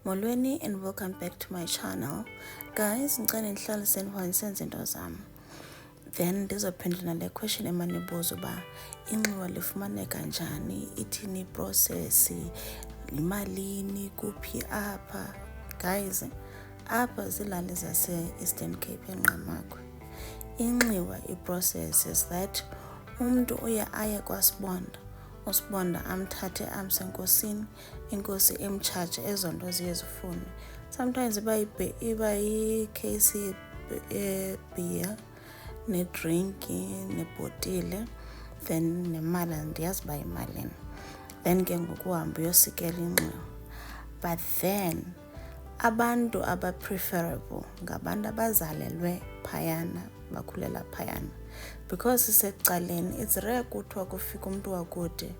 Molweni and welcome back to my channel. Guys, ngicela nihlalise nisenze into zami. Then ndizophendula le question emanibuza uba inxiwa lifumaneka njani, ithini iprocess, imalini, kuphi apha. Guys, apha zilali zase-Eastern Cape eNqgamakhwe. Inxiwa iprocess is that umuntu uye aye kwasibonda. Usibonda amthathe amse enkosini, inkosi emcharge ezo nto ziye zifune. Sometimes iba yi-case beer, ne-drink, nebhotile, then nemali, andiyazi uba yimalini. Then ke ngoku uhambe uyosikela inxiwa. But then abantu aba-preferable ngabantu abazalelwe phayana, bakhulela phayana. Because sisecaleni, it's rare kuthiwa kufika umntu wakude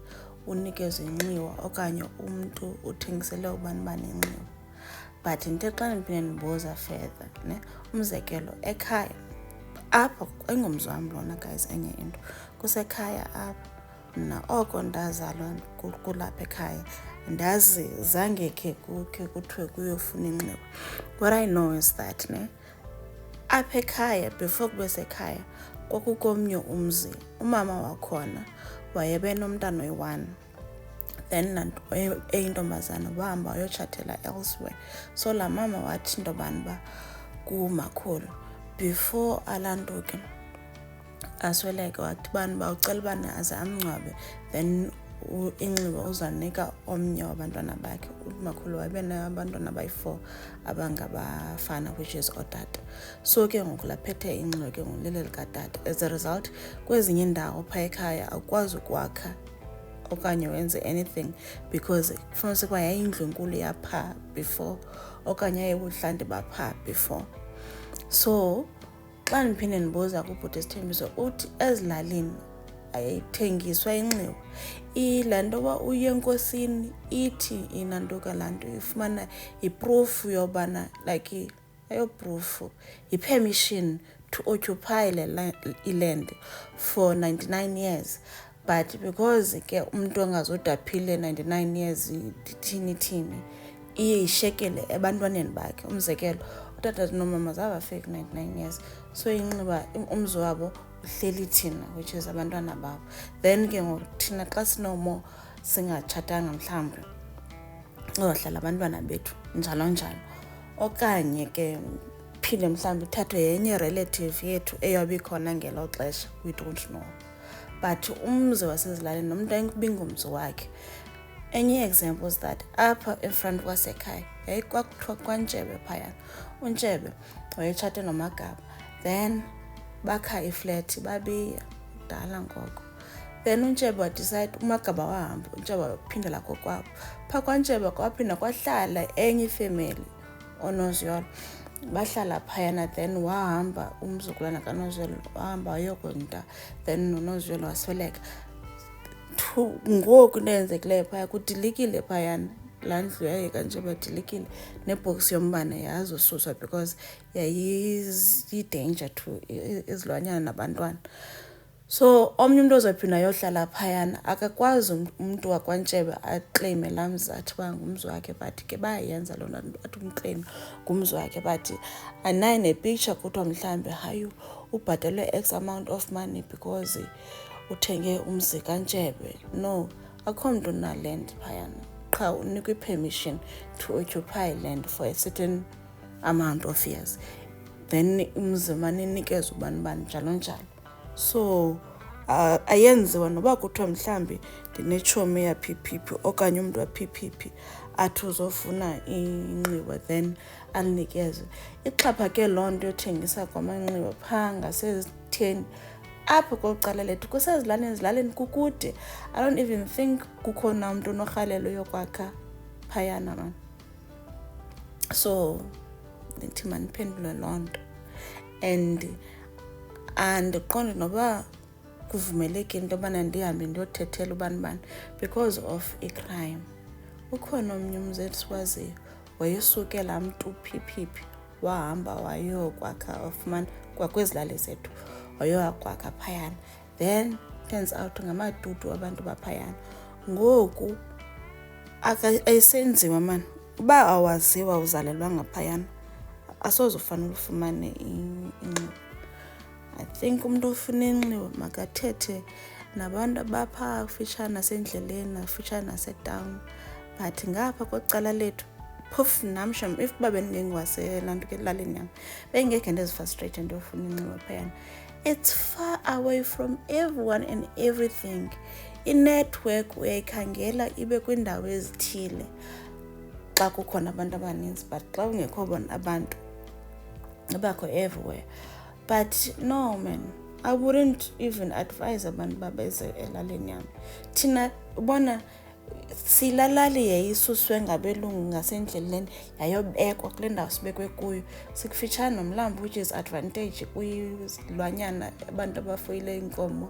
unikezwe inxiwa okanye umntu uthengisele ubani inxiwa. But into xa ndiphinde ndibuza further, ne? Umzekelo ekhaya apha engomzi wam lona guys, enye into kusekhaya apha mna oko ndazalwa kulapha ekhaya ndazi zange kuthiwe kuyofuna inxiwa. What I know is that ne apha ekhaya before kube sekhaya kwakukomnye umzi, umama wakhona wayebe nomntana oyi-1, then eyintombazana wahamba wayotshatela elsewhere. So la mama wathi intobani uba kumakhulu before alantuke asweleke wathi bani uba ucela ubana aze amngcwabe, then inxiwa uzanika omnye wabantwana bakhe. Umakhulu wabe nabantwana abayi-4 abangabafana, which is otata. So ke ngoku laphethe inxiwa ke ngoku lile likatata. As a result, kwezinye indawo phaa ekhaya awukwazi ukwakha okanye wenze anything because kufumanise ukuba yayindlu enkulu yaphaa before okanye yayibuhlanti baphaa before. So xa ndiphinde ndibuza kubhuti Sithembiso uthi ezilalini ayithengiswa inxiwa. Laa nto uba uye enkosini ithi inantuka laa nto ifumana yi-proof yobana like ayo-proof, yi-permission to occupy iland for 99 years. But because ke umntu angazode aphile 99 years thini iye ishekele ebantwaneni bakhe. Umzekelo utata nomama zabafika 99 years, so inxiba umzi wabo uhleli thina, which is abantwana babo. Then ke ngoku thina xa sinomo singatshatanga mhlawumbi uzohlala abantwana bethu njalo njalo. Okanye ke phinde mhlawumbi ithathwe yenye relative yethu eyabikhona ngelo xesha, we don't know. But umzi wasezilalini nomntu ayingumzi wakhe. Enye example is that apha in-front kwasekhaya yayikwakuthiwa kwaNtshebe phayana. uNtshebe wayetshate noMagaba, then bakha iflat babiya kudala ngoko. Then uNtshebe wadecide, uMagaba wahamba, uNtshebe waphindela kokwabo. Phaa kwaNtshebe kwaphinda kwahlala enye ifamily, ooNoziyolo, bahlala phayana. Then wahamba umzukulwana kaNoziyolo wahamba wayokwenda, then noNoziyolo wasweleka. Ngoku into eyenzekileyo phaya kudilikile phayana, laa ndlu yayikaNtshebe yadilikile, nebhox yombane yazosuswa because yayi-danger to izilwanyana nabantwana. So omnye umntu ozophinda yohlala phayana akakwazi umntu wakwaNtshebe aclaime laa mzi athi uba ngumzi wakhe, but ke bayayenza loo nto athi umclaim ngumzi wakhe. But anayo nepicture kuthiwa mhlawumbi hayi ubhatelwe X amount of money because uthenge umzi kaNtshebe. No, akho mntu unaland phayana, qha unikwe i-permission to occupy land for a certain amount of years, then umzi maninikezwe ubani njalo njalo. So ayenziwa noba kuthiwa mhlawumbi ndinetshomi yaphi okanye umntu waphi athi uzofuna inxiwa then alinikezwe. Ixhaphake loo nto yothengisa kwamanxiwa phaa ngasezitheni apho kwicala lethu kusezilalini kukude. I don't even think kukhona umntu onorhalelo yokwakha phayana man. So ndithi mandiphendule loo nto. And andiqondi noba kuvumelekile into yobana ndihambe ndiyothethela ubani because of i-crime. Ukhona omnye umzi esiwaziyo wayesuke laa mntu phi wahamba wayokwakha, wafumana kwakwezilali zethu wayokwakha phayana. Then turns out ngamadudu abantu baphayana. Ngoku ayisenziwa man, uba awaziwa uzalelwa ngaphayana asoze ufanele ufumane inxiwa. I think umuntu ofuna inxiwa makathethe nabantu abapha kufitshane nasendleleni nakufitshane nasetown, but ngapha kwecala lethu phofu nam sham if uba bendingengwaselanto ke elalini yam bengekhe ndizifrustrate ndiyofuna inxiwa phayana. It's far away from everyone and everything. I-network uyayikhangela ibe kwiindawo ezithile xa kukhona abantu abaninzi, but xa ungekho bona abantu abakho everywhere. But no man, I wouldn't even advise abantu babeze elalini yam. Thina ubona silalali yayisuswe ngabelungu ngasendleleni yayobekwa kule ndawo sibekwe kuyo, sikufitshane nomlambo, which is advantage kwizilwanyana abantu abafuyile inkomo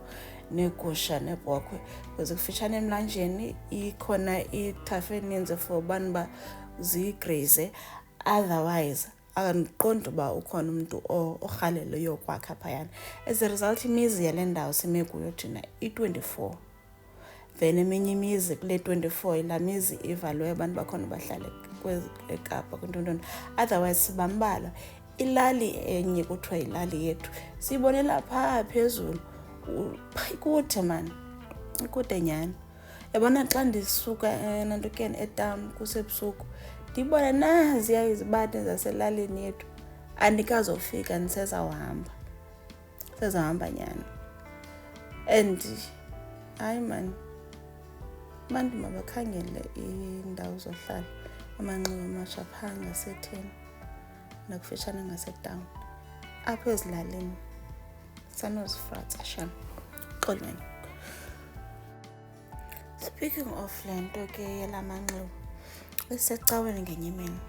neegusha neebhokhwe, because kufitshane emlanjeni ikhona ithafu eninzi for abantu uba ziyigraze. Otherwise andiqondi uba ukhona umuntu orhalelo yokwakha phayana. As a result imizi yale ndawo sime kuyo thina i-24, then eminye imizi kule 24 ilaa mizi ivalwe abantu bakhona bahlale eKapa kwintoni. Otherwise sibambalwa. Ilali enye kuthiwa ilali yethu siyibonela phaa phezulu, ikude man, ikude nyani. Yabona xa ndisuka nantokeni etown kusebusuku ndibona naziya izibane zaselalini yethu, andikazofika ndisezawuhamba nyani. And hayi man, abantu mabakhangele iindawo zohlala amanxiwa amasha phaa ngasetheni nakufitshane ngasetown apho ezilalini sanozifratsa sham. Xolweni. Speaking of le nto ke yala manxiwa, esecaweni ngenye imini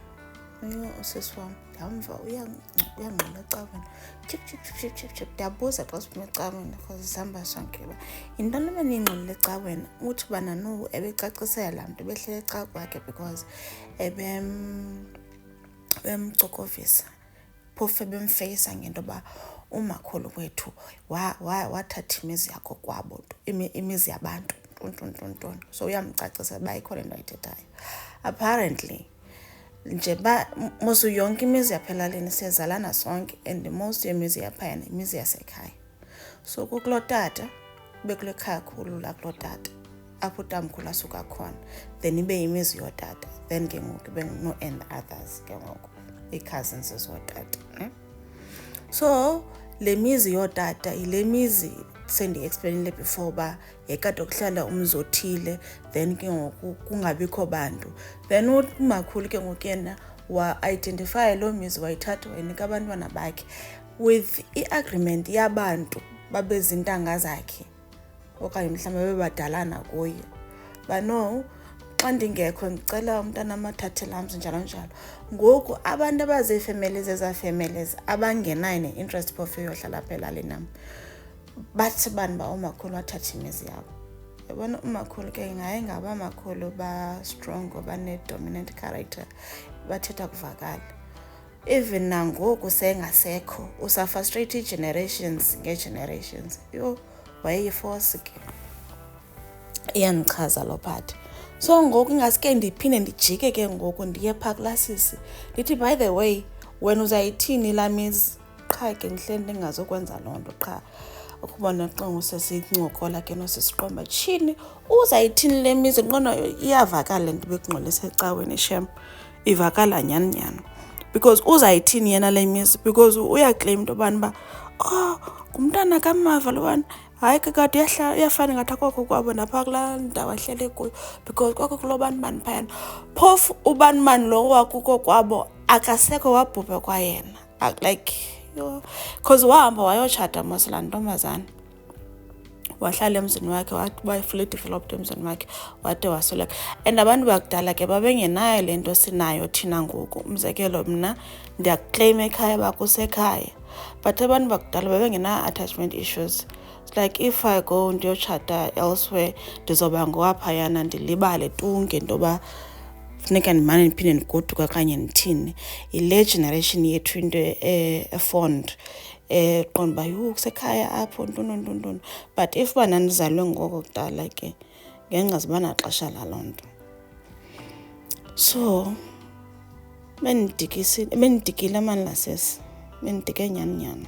usisi wam ndamva uyangqula ecaweni, chip. Ndiyabuza xa siphuma ecaweni because sihamba sonke uba yintoni beniyingqulile ecaweni. Uthi ubana no ebecacisela laa mntu ebehlele ecawa kwakhe because bemcokovisa, phofu ebemfeyisa ngento yoba umakhulu wethu wathatha imizi yakho kwabo, imizi yabantu ntontoni. So uyamcacisela uba ikhona into ayithethayo. Apparently nje ba mosu yonke imizi yaphelaleni siyazalana sonke, and most yemizi yaphayana imizi yasekhaya. So kukulo tata bekule khaya khulu la kulo tata apho utamkhulu asuka khona, then ibe imizi yotata, then ke ngoku ibe no and others ke ngoku ii-cousins zotata. So le mizi yotata ile mizi sendi-explainile before uba yekade ukuhlala umzi othile, then ke ngoku kungabikho bantu. Then umakhulu ke ngoku yena wa-identify loo mizi wayithatha wayinika abantwana bakhe with i-agreement yabantu babezintanga zakhe okanye mhlawumbi bebadalana kuye. But no, xa ndingekho ndicela umntana amathathela mzi njalo. Ngoku abantu abaziifamilies ezafamilies abangenayo ne-interest phofu yohlala apha elalini nam bathi bani ba umakhulu wathatha imizi yabo. Yabona umakhulu ke ngaye ngaba amakhulu ba-strong bane-dominant character, bathetha kuvakala. Even nangoku sengasekho usafrustrate generations nge-generations. Yho, wayeyiforce ke. Iyandichaza lo part. So ngoku ingaske ndiphinde ndijike ke ngoku ndiye phaa kulasisi ndithi, by the way, wena uzayithini laa mizi? Qha ke ndihle ndingazokwenza loo nto qha ukubona qongo sesincokola ke nosisiqomba tshini uzayithini le mizi. Nqono iyavakala into bekungqolisa ecaweni shem, ivakala nyani because uzayithini yena le mizi, because uyaclaim into yobani uba ngumntana kamava lobana. Hayi ke kade iyafana ngathi akokho kwabo naphaa kulaa ndawo ahlele kuyo, because kwakho kulo banibani phayana. Phofu ubanibani lo wakuko kwabo akasekho wabhubha kwayena, like because wahamba wayotshata mos laa ntombazana, wahlala emzini wakhe, wafully developed emzini wakhe wade wasweleka. And abantu bakudala ke babengenayo le nto sinayo thina ngoku. Umzekelo mna ndiyakuclaim ekhaya bakusekhaya, but abantu bakudala babengena-attachment issues. It's like if I go ndiyotshata elsewhere ndizoba ngowaphayana ndilibale tu ngento yoba funeka ndimane ndiphinde ndigoduka okanye ndithini. Yile generation yethu into efond qonda uba yho kusekhaya apho ntontoni. But if uba ndandizalwe ngoko kudala ke ngengazuba naxesha laloo nto. So Mendikile mani lasesi. Mendike nyani.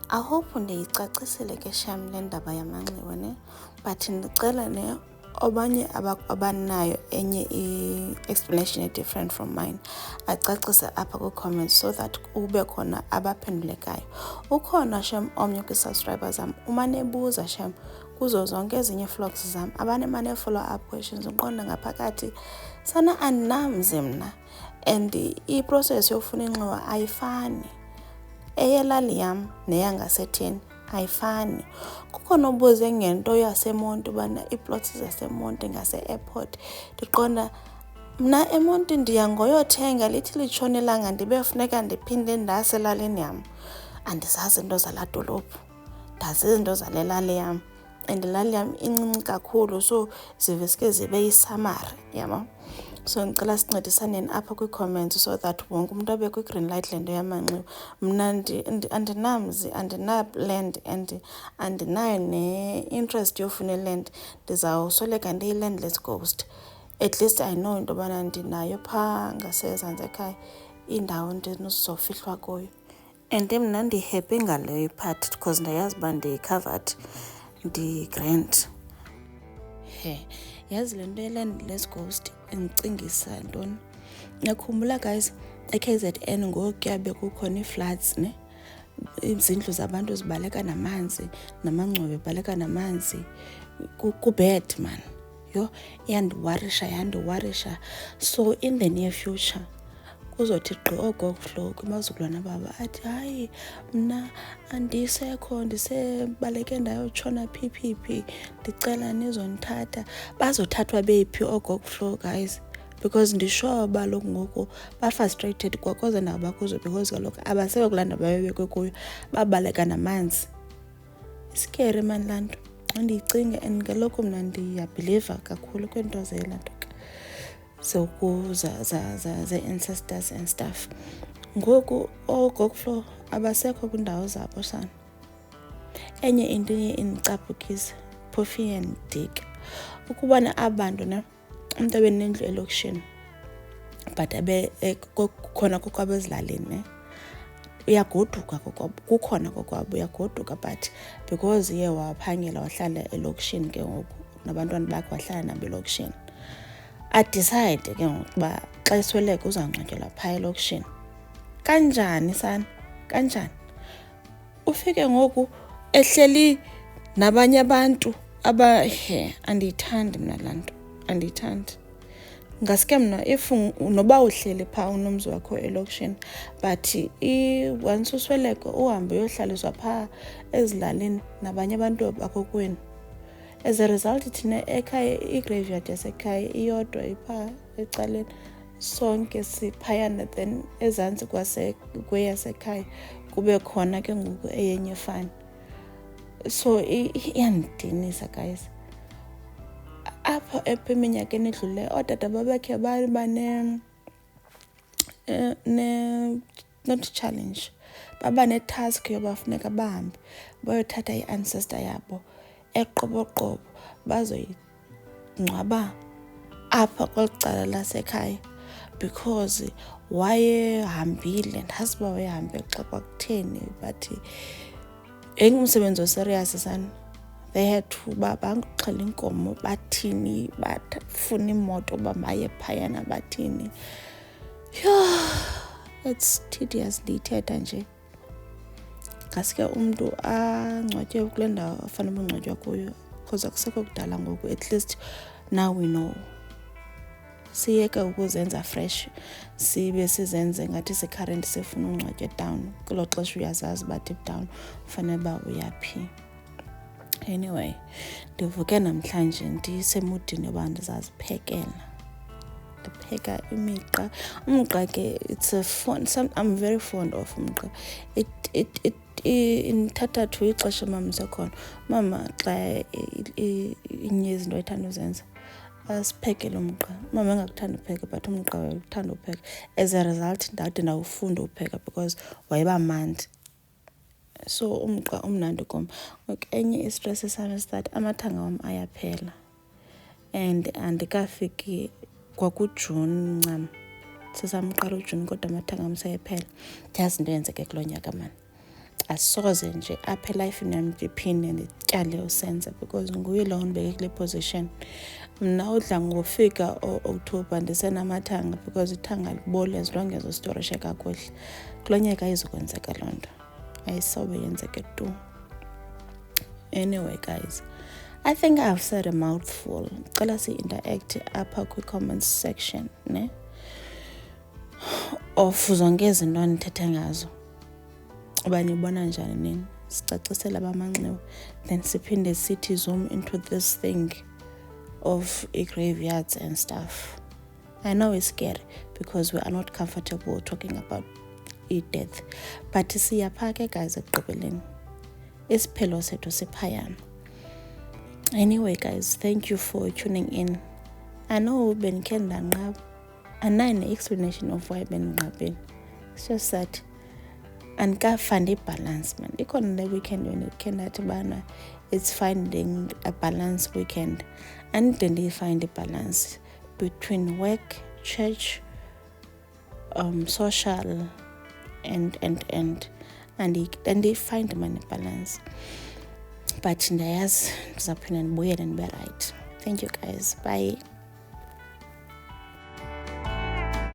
I hope ndiyicacisile ke sham le ndaba yamanxiwa ne, but ndicela ne obanye abanayo enye i-explanation different from mine acacise apha ku-comments so that ube khona abaphendulekayo. Ukhona shem omnye kwi-subscriber zam umane ebuza shem kuzo zonke ezinye vlogs zam abanemane follow-up questions uqonda ngaphakathi sana andinamzi mna and i-process yofuna inxiwa ayifani. Eyelali yam neyangasetheni ayifani. Kukhona ubuze ngento yaseMonti ubana iiplots zaseMonti ngase-airport. Ndiqonda mna eMonti ndiya ngoyothenga lithi litshona ilanga ndibe funeka ndiphinde ndaselalini yam. Andizazi into zalaa dolophu, ndazi izinto zale lali yam and lali yam incinci kakhulu so ziveske zibe yisamari yabo. So ngicela sincedisaneni apha kwi-comments so that wonke umuntu abe kwi-green light le nto yamanxiwa. Mna andinamzi, andinaland and andinayo ne-interest yofuna iland. Ndizawusweleka ndiyi-landless ghost. At least I know into yobana ndinayo phaa ngasezantsi ekhaya indawo ndizofihlwa kuyo. And mna ndihappy ngaleyo part because ndayazi uba ndiyi-covered, ndi-grant. Yazi le nto ye-landless ghost indicingisa ntoni? Ngiyakhumbula guys e-KZN ngokuya bekukhona ii-floods ne, izindlu zabantu zibaleka namanzi, namangcwebe ebaleka namanzi. Kubad man, yho, yandiwarisha. So in the near future kuzothi gqi ogogo kumazukulwana baba athi hayi mna andisekho ndisebaleke ndayotshona phi, ndicela nizondithatha. Bazothathwa bephi ogogo guys? Because ndisure uba loku ngoku ba-frustrated kwakoze nabo bakuzo because kaloku abaseko kulaa ndawo babebekwe kuyo, babaleka namanzi. Scary man laa nto. Ndiyicinge and kaloku mna ndiyabhiliva kakhulu kwiinto zela nto ze-ancestors and stuff. Ngoku ogogo abasekho kwiindawo zabo sana. Enye into indicaphukisa phofu yandidika ukubona abantu ne umntu abenendlu elokishini but kukhona kokwabo ezilalini ne, uyagoduka kukhona kokwabo uyagoduka but because ye waphangela wahlala elokishini ke ngoku nabantwana bakhe wahlala nabo elokishini, adicide ke ngoku uba xa esweleka uzawungcwatyelwa phaa elokishini. Kanjani sana? Kanjani? Ufike ngoku ehleli nabanye abantu andiyithandi mna laa nto, andiyithandi. Ngaske mna if noba uhleli phaa unomzi wakho elokishini but once usweleka uhambe uyohlaliswa phaa ezilalini nabanye abantu bakokwenu. As a result thina ekhaya i-graveyard yasekhaya iyodwa iphaa ecaleni, sonke siphayana then ezantsi kweyasekhaya kube khona ke ngoku eyenye fani. So iyandidinisa guys. Apha eminyakeni edlulileyo ootata babekhe baba not challenge, baba ne-task yobafuneka bahambe bayothatha i-ancestor yabo eqoboqobo bazoyingcwaba apha kweli cala lasekhaya because wayehambile. Ndazi uba wayehambe xa kwakutheni but engumsebenzi oserious sana. They had to bangaxhela inkomo bathini, bafuna imoto uba baye phayana bathini. It's tedious ndiyithetha nje. Ngaske umntu angcwatywe kule ndawo afanele ungcwatywa kuyo because akusekho kudala ngoku. At least now we know. Siyeke ukuzenza fresh, sibe sizenze ngathi si-current sifuna ungcwatywa down. Kulo xesha uyazazi uba deep down ufanele uba uyaphi. Anyway, ndivuke namhlanje ndisemudini yoba ndizaziphekela. Ndipheka imiqa. Umqa ke it's a fond, I'm very fond of umqa. Indithatha to ixesha mama sekhona. Mama xa inyezi into ayithanda uzenza asiphekele umqa. Mama engakuthanda upheka but umqa wayethanda upheka. As a result ndade ndawufunda upheka because wayeba mandi. So umqa umnandi kum. Enye i-stress esam is that amathanga wam ayaphela and andikafiki kwakuJune ncam sesamqala uJuni kodwa amathanga amseyephela. Yazi into yenzeke kulo nyaka man. Asoze nje apha elifini yami ndiphinde ndityale usenza because nguye lo ndibeke kule position. Mna udla ngofika October ndisenamathanga because ithanga libole as long as ustorishe kakuhle. Kulo nyaka ayizokwenzeka loo nto. Ayisobe yenzeke tu. Anyway guys, I think I've said a mouthful. Cela si-interact apha kwi-comments section, ne? Of zonke izinto ndithethe ngazo. Uba nibona njani nini? Sicacisele abamanxiwa. Then siphinde sithi zoom into this thing of graveyards and stuff. I know it's scary because we are not comfortable talking about death. But siyapha ke guys ekugqibeleni. Isiphelo sethu siphayana. Anyway guys, thank you for tuning in. I know benikhe ndanqaba. Anine explanation of why beninqabile. It's just that andikafandi balance man. Ikhona le weekend when it came out bana it's finding a balance weekend. And then they find a balance between work, church, social and they find money balance. But ndayazi ndizaphinda ndibuyele ndibe right. Thank you guys. Bye.